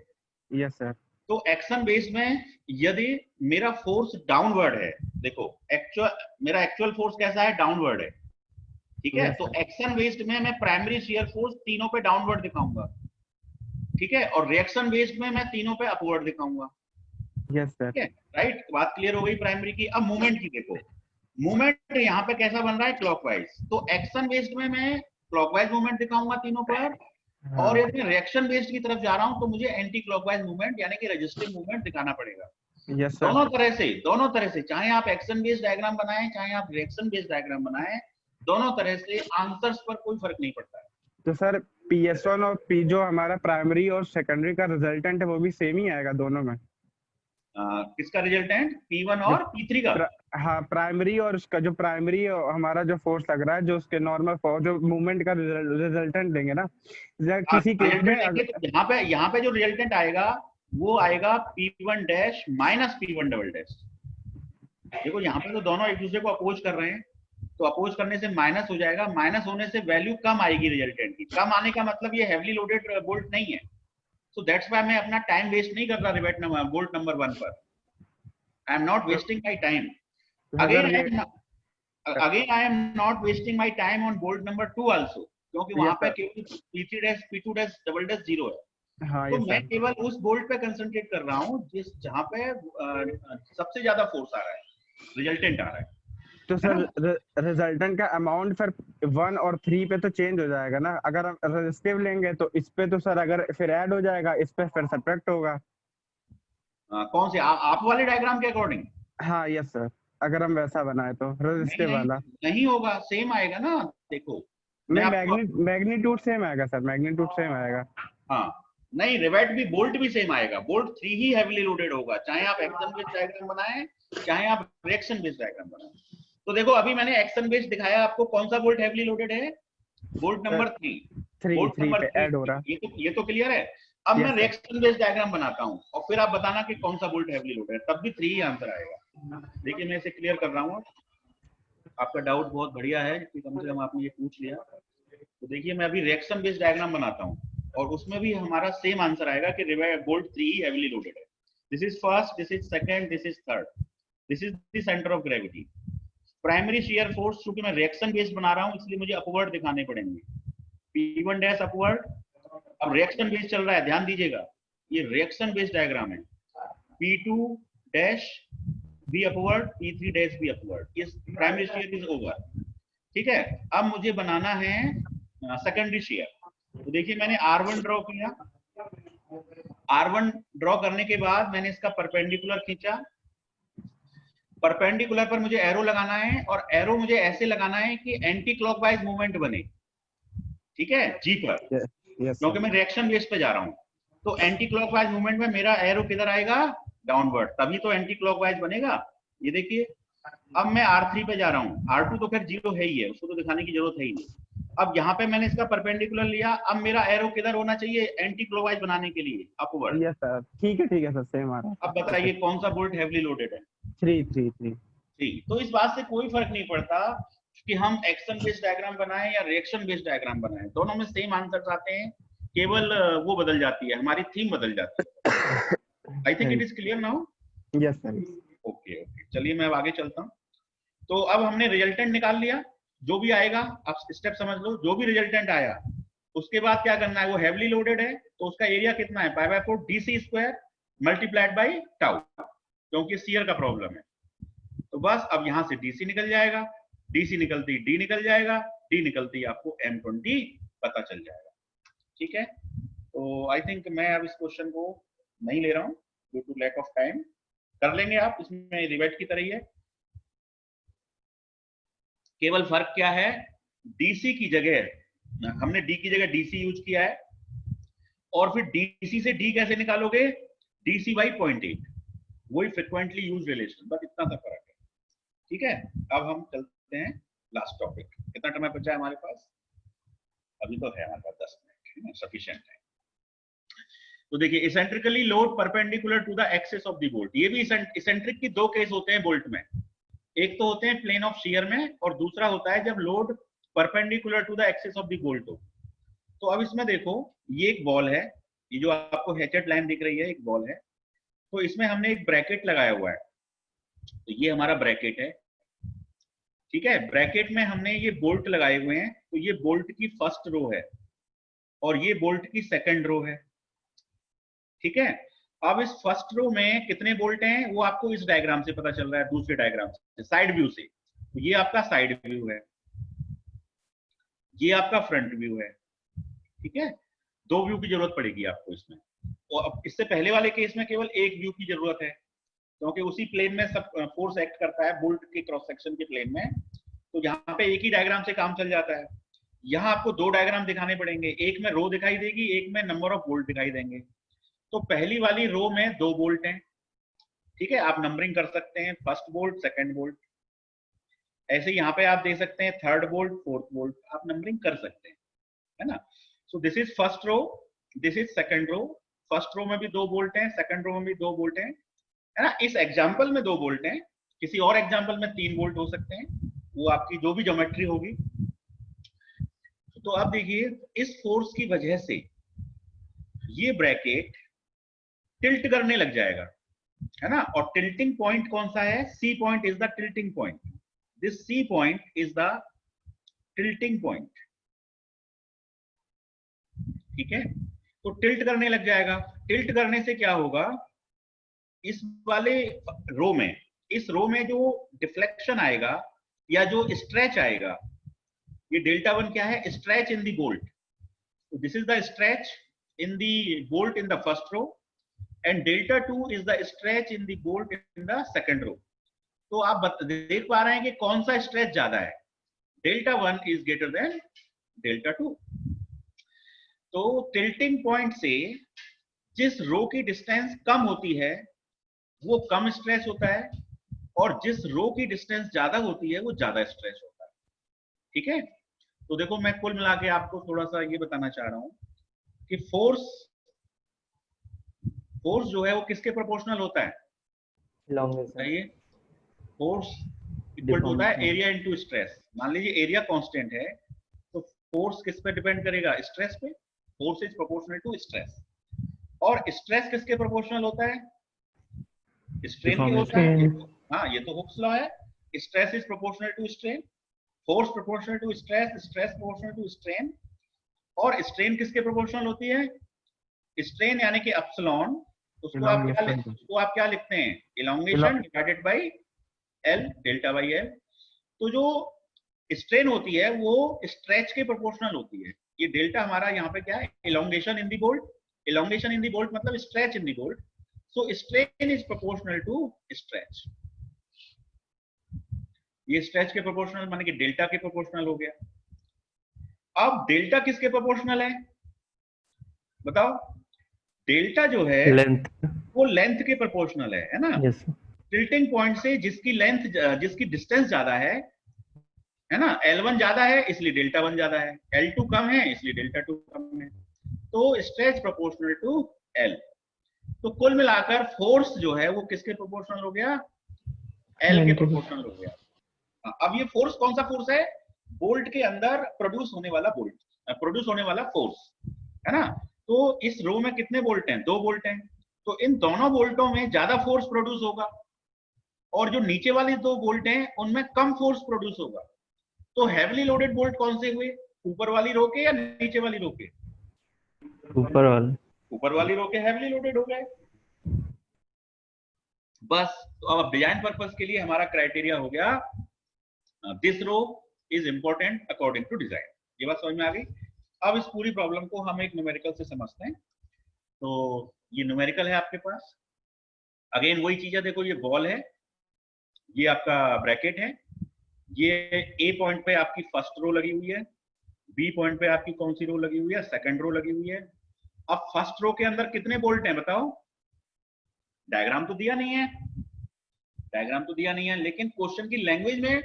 Yes sir. तो एक्शन बेस्ड में यदि मेरा फोर्स डाउनवर्ड है, देखो मेरा एक्चुअल फोर्स कैसा है, डाउनवर्ड है, ठीक है। Yes, तो एक्शन बेस्ड में मैं प्राइमरी शियर फोर्स तीनों पे डाउनवर्ड दिखाऊंगा, ठीक है, और रिएक्शन बेस्ड में मैं तीनों पे अपवर्ड दिखाऊंगा, यस सर। ठीक है, राइट। बात क्लियर हो गई प्राइमरी की। अब मूवमेंट की देखो, मूवमेंट यहाँ पे कैसा बन रहा है, क्लॉकवाइज। तो एक्शन बेस्ड में मैं क्लॉकवाइज मूवमेंट दिखाऊंगा तीनों पर, और यदि मैं रिएक्शन बेस्ड की तरफ जा रहा हूं तो मुझे एंटी क्लॉकवाइज मूवमेंट यानी कि रेजिस्टिव मूवमेंट दिखाना पड़ेगा। Yes sir. दोनों तरह से चाहे आप एक्शन बेस्ड डायग्राम बनाएं चाहे आप रिएक्शन बेस्ड डायग्राम बनाएं, दोनों तरह से आंसर्स पर कोई फर्क नहीं पड़ता है। तो सर PS1 और P जो हमारा प्राइमरी और सेकेंडरी का रिजल्टेंट है वो भी सेम ही आएगा दोनों में? किसका रिजल्टेंट, P1 और P3 का? हाँ प्राइमरी और उसका जो प्राइमरी हमारा जो फोर्स लग रहा है जो उसके नॉर्मल फोर्स जो मूवमेंट का रिजल्टेंट देंगे ना किसी केस में यहाँ पे जो रिजल्टेंट आएगा वो आएगा P1 dash minus P1 double dash. देखो यहाँ पे तो दोनों एक दूसरे को अपोज कर रहे हैं, तो अपोज करने से माइनस हो जाएगा, माइनस होने से वैल्यू कम आएगी रिजल्टेंट की। कम आने का मतलब ये हेवली लोडेड बोल्ट नहीं है। So that's why मैं अपना टाइम वेस्ट नहीं कर रहा रिवेट नंबर बोल्ट नंबर 1 पर। I am not wasting my time. Again I am not wasting my time on bolt number 2 also, क्योंकि वहां पे केवल P3 dash P2 dash double dash 0 है। हाँ, तो मैं केवल उस बोल्ट पे कंसंट्रेट कर रहा हूँ जहां पे सबसे ज्यादा फोर्स आ रहा है, रिजल्टेंट आ रहा है। तो सर रिजल्टेंट का अमाउंट फिर 1 और 3 पे तो चेंज हो जाएगा ना। अगर हम रेजिस्टिव लेंगे तो इस पे तो सर अगर फिर ऐड हो जाएगा, इस पे फिर सब्ट्रैक्ट होगा। कौन से आप वाले डायग्राम के अकॉर्डिंग? हाँ यस सर, अगर हम वैसा बनाए तो रेजिस्टिव वाला नहीं होगा, सेम आएगा ना। देखो मैग्नीट्यूड सेम आएगा सर, मैग्नीट्यूड सेम आएगा। हाँ नहीं, रिवेट भी बोल्ट भी सेम आएगा। बोल्ट 3 ही हेवीली लोडेड होगा, चाहे आप एक्शन बेस्ड डायग्राम बनाएं चाहे आप रिएक्शन बेस्ड डायग्राम बनाएं। तो देखो अभी मैंने एक्शन बेस्ड दिखाया आपको, कौन सा बोल्ट हेवीली लोडेड है, bolt number 3 bolt number 3 add हो रहा है। ये तो क्लियर है। अब मैं रिएक्शन बेस्ड डायग्राम बनाता हूं और फिर आप बताना कि कौन सा बोल्ट हेवीली लोडेड है, तब भी 3 ही आंसर आएगा। देखिए मैं इसे क्लियर कर रहा हूं, आपका डाउट बहुत बढ़िया है कि कम से कम आपने ये पूछ लिया। तो देखिए मैं अभी रिएक्शन बेस्ड डायग्राम बनाता हूं और उसमें भी हमारा सेम आंसर आएगा कि बोल्ट 3 ही हेवीली लोडेड है। This is first, this is second, this is third, this is the centre of gravity. Primary shear force, क्योंकि मैं रिएक्शन बेस्ड बना रहा हूं इसलिए मुझे अपवर्ड दिखाने पड़ेंगे, P1 डैश अपवर्ड। अब रिएक्शन बेस्ड चल रहा है, ध्यान दीजिएगा, ये रिएक्शन बेस्ड डायग्राम है। P2 डैश भी अपवर्ड, P3 डैश भी अपवर्ड, ये प्राइमरी शियर इज ओवर, ठीक है। अब मुझे बनाना है सेकेंडरी शियर। तो देखिए मैंने R1 ड्रॉ किया, R1 ड्रॉ करने के बाद मैंने इसका परपेंडिकुलर खींचा। परपेंडिकुलर पर मुझे एरो लगाना है और एरो मुझे ऐसे लगाना है कि एंटी क्लॉकवाइज मूवमेंट बने, ठीक है, जी पर, क्योंकि मैं रिएक्शन बेस पे जा रहा हूं। तो एंटी क्लॉकवाइज मूवमेंट में मेरा एरो किधर आएगा, डाउनवर्ड, तभी तो एंटी क्लॉकवाइज बनेगा। ये देखिए अब मैं R3 पे जा रहा हूं, R2 तो खैर 0 है ही है, उसको तो दिखाने की जरूरत है ही नहीं। अब यहाँ पे मैंने इसका परपेंडिकुलर लिया, अब मेरा एरो किधर होना चाहिए, एंटी क्लॉकवाइज बनाने के लिए अपवर्ड। यस सर, ठीक है सर, सेम आ रहा है। अब बताइए कौन सा बोल्ट हैवीली लोडेड है? 3 ठीक, तो इस बात से कोई फर्क नहीं पड़ता कि हम एक्शन बेस्ड डायग्राम बनाएं या रिएक्शन बेस्ड डायग्राम बनाएं, दोनों में सेम आंसर आते हैं, केवल वो बदल जाती है, हमारी थीम बदल जाती है। I think it is clear now. Yes sir. Okay okay, चलिए मैं अब आगे चलता हूँ। तो अब हमने रिजल्टेंट निकाल लिया, जो भी आएगा आप स्टेप समझ लो, जो भी रिजल्टेंट आया उसके बाद क्या करना है, वो हैवीली लोडेड है तो उसका एरिया कितना है, π/4 DC square multiplied by tau, क्योंकि शियर का प्रॉब्लम है। तो बस अब यहां से DC निकल जाएगा, DC निकलती D निकल जाएगा, D निकलती आपको M20 पता चल जाएगा। ठीक है, तो आई थिंक मैं अब इस क्वेश्चन को नहीं ले रहा हूं due to lack of time, कर लेंगे आप, इसमें रिवेट की तरह ही है। केवल फर्क क्या है, DC की जगह हमने D की जगह DC यूज किया है, और फिर DC से D कैसे निकालोगे, DC बाई 0.8, वही फ्रिक्वेंटली यूज रिलेशन, बस इतना सा फर्क है। ठीक है, अब हम चलते हैं लास्ट टॉपिक। कितना टाइम बचा है हमारे पास? अभी तो है हमारे पास 10 मिनट, सफिशिएंट है। तो देखिए, eccentrically load perpendicular to the axis of the bolt, ये भी इसेंट्रिक की दो केस होते हैं बोल्ट में, एक तो होते हैं प्लेन ऑफ शियर में, और दूसरा होता है जब load perpendicular to the axis of the bolt हो। तो अब इसमें देखो, ये एक बॉल है, ये जो आपको हैचेड लाइन दिख रही है एक बॉल है, तो इसमें हमने एक ब्रैकेट लगाया हुआ है, तो ये हमारा ब्रैकेट है। ठीक है, ब्रैकेट में हमने ये बोल्ट लगाए हुए हैं, तो ये बोल्ट की फर्स्ट रो है और ये बोल्ट की सेकंड रो है। ठीक है, अब इस फर्स्ट रो में कितने बोल्ट हैं वो आपको इस डायग्राम से पता चल रहा है, दूसरे डायग्राम से, साइड व्यू से। तो ये आपका साइड व्यू है, ये आपका फ्रंट व्यू है। ठीक है, दो व्यू की जरूरत पड़ेगी आपको इसमें, और अब इससे पहले वाले केस में केवल एक व्यू की जरूरत है, क्योंकि उसी प्लेन में सब फोर्स एक्ट करता है, बोल्ट के क्रॉस सेक्शन के प्लेन में, तो यहाँ पे एक ही डायग्राम से काम चल जाता है। यहाँ आपको दो डायग्राम दिखाने पड़ेंगे, एक में रो दिखाई देगी, एक में नंबर ऑफ बोल्ट दिखाई देंगे। तो पहली वाली रो में 2 बोल्ट हैं, ठीक है, आप नंबरिंग कर सकते हैं, फर्स्ट बोल्ट सेकंड बोल्ट, ऐसे यहाँ पे आप दे सकते हैं थर्ड बोल्ट फोर्थ बोल्ट, आप नंबरिंग कर सकते हैं, है ना। So this is first row, this is second row, first row में भी 2 बोल्ट हैं, सेकंड रो में भी 2 बोल्ट हैं, है ना। इस एग्जाम्पल में 2 बोल्ट हैं, किसी और एग्जाम्पल में 3 बोल्ट हो सकते हैं, वो आपकी जो भी ज्योमेट्री होगी। तो अब देखिए, इस फोर्स की वजह से ये ब्रैकेट टिल्ट करने लग जाएगा, है ना। और टिल्टिंग पॉइंट कौन सा है, C point is the tilting point, this C point is the tilting point. ठीक है, तो टिल्ट करने लग जाएगा। टिल्ट करने से क्या होगा, इस वाले रो में, इस रो में जो डिफ्लेक्शन आएगा या जो स्ट्रेच आएगा, ये डेल्टा 1 क्या है, stretch in the bolt. This is the stretch in the bolt in the first row and delta 2 is the stretch in the bolt in the second row. तो आप देख पा रहे हैं कि कौन सा स्ट्रेच ज्यादा है, delta 1 is greater than delta 2। तो टिल्टिंग पॉइंट से जिस रो की डिस्टेंस कम होती है वो कम स्ट्रेच होता है, और जिस रो की डिस्टेंस ज्यादा होती है वो ज्यादा स्ट्रेच होता है। ठीक है, तो देखो मैं कुल मिला के आपको थोड़ा सा ये बताना चाह रहा हूं कि फोर्स जो है वो किसके प्रोपोर्शनल होता है, बताइए। फोर्स इक्वल टू होता है एरिया इनटू स्ट्रेस। मान लीजिए एरिया कांस्टेंट है, तो फोर्स किस पे डिपेंड करेगा, स्ट्रेस पे। Force is proportional to stress. और स्ट्रेस किसके प्रोपोर्शनल होता है, स्ट्रेन के होता है। हाँ, ये तो हुक्स लॉ है, stress is proportional to strain, force proportional to stress, stress proportional to strain. और स्ट्रेन किसके प्रोपोर्शनल होती है, स्ट्रेन यानी कि एप्सिलॉन, उसको आप क्या लिखते हैं, elongation divided by L, delta by L। तो जो स्ट्रेन होती है वो स्ट्रेच के प्रोपोर्शनल होती है। ये डेल्टा हमारा यहाँ पे क्या है, elongation in the bolt. Elongation in the bolt मतलब stretch in the bolt. So strain is proportional to stretch. ये स्ट्रेच के प्रोपोर्शनल माने कि डेल्टा के प्रोपोर्शनल हो गया। अब डेल्टा किसके प्रोपोर्शनल है, बताओ। डेल्टा जो है लेंथ, वो लेंथ के प्रोपोर्शनल है ना। यस। टिल्टिंग पॉइंट से जिसकी लेंथ, जिसकी डिस्टेंस ज्यादा है है ना, L1 ज्यादा है इसलिए डेल्टा 1 ज्यादा है, L2 कम है इसलिए डेल्टा 2 कम है, तो स्ट्रेच प्रोपोर्शनल टू L। तो कुल मिलाकर फोर्स जो है वो किसके प्रोपोर्शनल हो गया, L के प्रोपोर्शनल हो गया। अब ये फोर्स कौन सा फोर्स है, बोल्ट के अंदर प्रोड्यूस होने वाला फोर्स है ना। तो इस रो में कितने बोल्ट हैं, 2 बोल्ट हैं, तो इन दोनों बोल्टों में ज्यादा फोर्स प्रोड्यूस होगा और जो नीचे वाली 2 बोल्ट हैं उनमें कम फोर्स प्रोड्यूस होगा। तो हैवीली लोडेड बोल्ट कौन से हुए, ऊपर वाली रो के या नीचे वाली रो के, ऊपर वाली रो के हैवीली लोडेड हो गए। बस तो अब डिजाइन पर्पस के लिए हमारा क्राइटेरिया हो गया this row is important according to design. ये बात समझ में आ गई। अब इस पूरी प्रॉब्लम को हम एक न्यूमेरिकल से समझते हैं। तो ये न्यूमेरिकल है आपके पास, अगेन वही चीज है, देखो ये बॉल है, ये आपका ब्रैकेट है, ये ए पॉइंट पे आपकी फर्स्ट रो लगी हुई है, बी पॉइंट पे आपकी कौन सी रो लगी हुई है, सेकंड रो लगी हुई है। अब फर्स्ट रो के अंदर कितने बोल्ट हैं बताओ, डायग्राम तो दिया नहीं है, लेकिन क्वेश्चन की लैंग्वेज में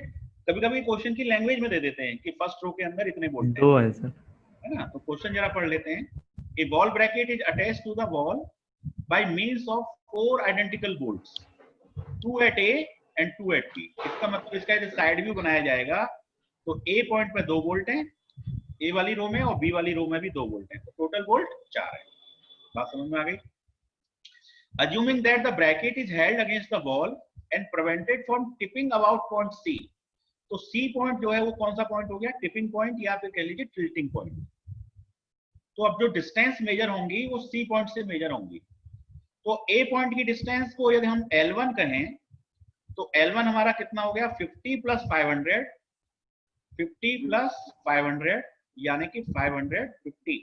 कभी कभी क्वेश्चन की लैंग्वेज में दे देते हैं कि फर्स्ट रो के अंदर इतने बोल्ट हैं, है सर, है ना। तो क्वेश्चन जरा पढ़ लेते हैं। A ball bracket is attached to the wall by means of 4 identical bolts, 2 at A and 2 at B. इसका मतलब इसका यदि साइड व्यू बनाया जाएगा तो ए पॉइंट पे 2 बोल्ट हैं ए वाली रो में और बी वाली रो में भी 2 बोल्ट हैं, तो टोटल बोल्ट 4 है। बात समझ में आ गई। Assuming that the bracket is held against the wall and prevented from tipping about point C, तो C पॉइंट जो है वो कौन सा पॉइंट हो गया, टिपिंग पॉइंट या फिर कह लीजिए टिल्टिंग पॉइंट। तो अब जो डिस्टेंस मेजर होंगी वो C पॉइंट से मेजर होंगी। तो A पॉइंट की डिस्टेंस को यदि हम L1 कहें तो L1 हमारा कितना हो गया, 50 प्लस 500, 50 प्लस 500 यानी कि 550,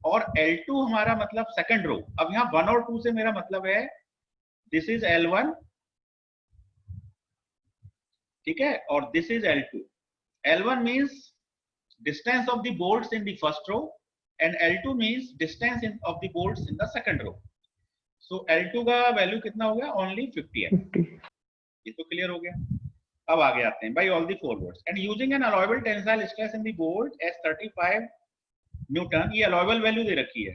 और L2 हमारा मतलब सेकंड रो। अब यहाँ 1 और 2 से मेरा मतलब है दिस इज L1, ठीक है, और this is L2। L1 means distance of the bolts in the first row and L2 means distance of the bolts in the second row. So L2 का वैल्यू कितना हो गया, ओनली 50 है। ये तो क्लियर हो गया। अब आगे आते हैं, by all the four bolts and using an allowable tensile stress in the bolt as 35 newton, ये अलाउएबल वैल्यू दे रखी है,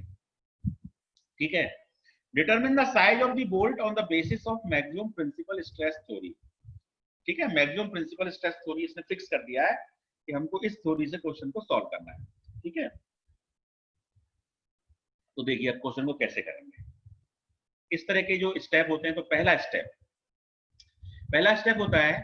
ठीक है। Determine the size of the bolt on the basis of maximum principal stress theory, ठीक है। Maximum principal stress theory इसने fix कर दिया है कि हमको इस थ्योरी से क्वेश्चन को सॉल्व करना है, ठीक है। तो देखिए अब क्वेश्चन को कैसे करेंगे। इस तरह के जो स्टेप होते हैं, तो पहला स्टेप होता है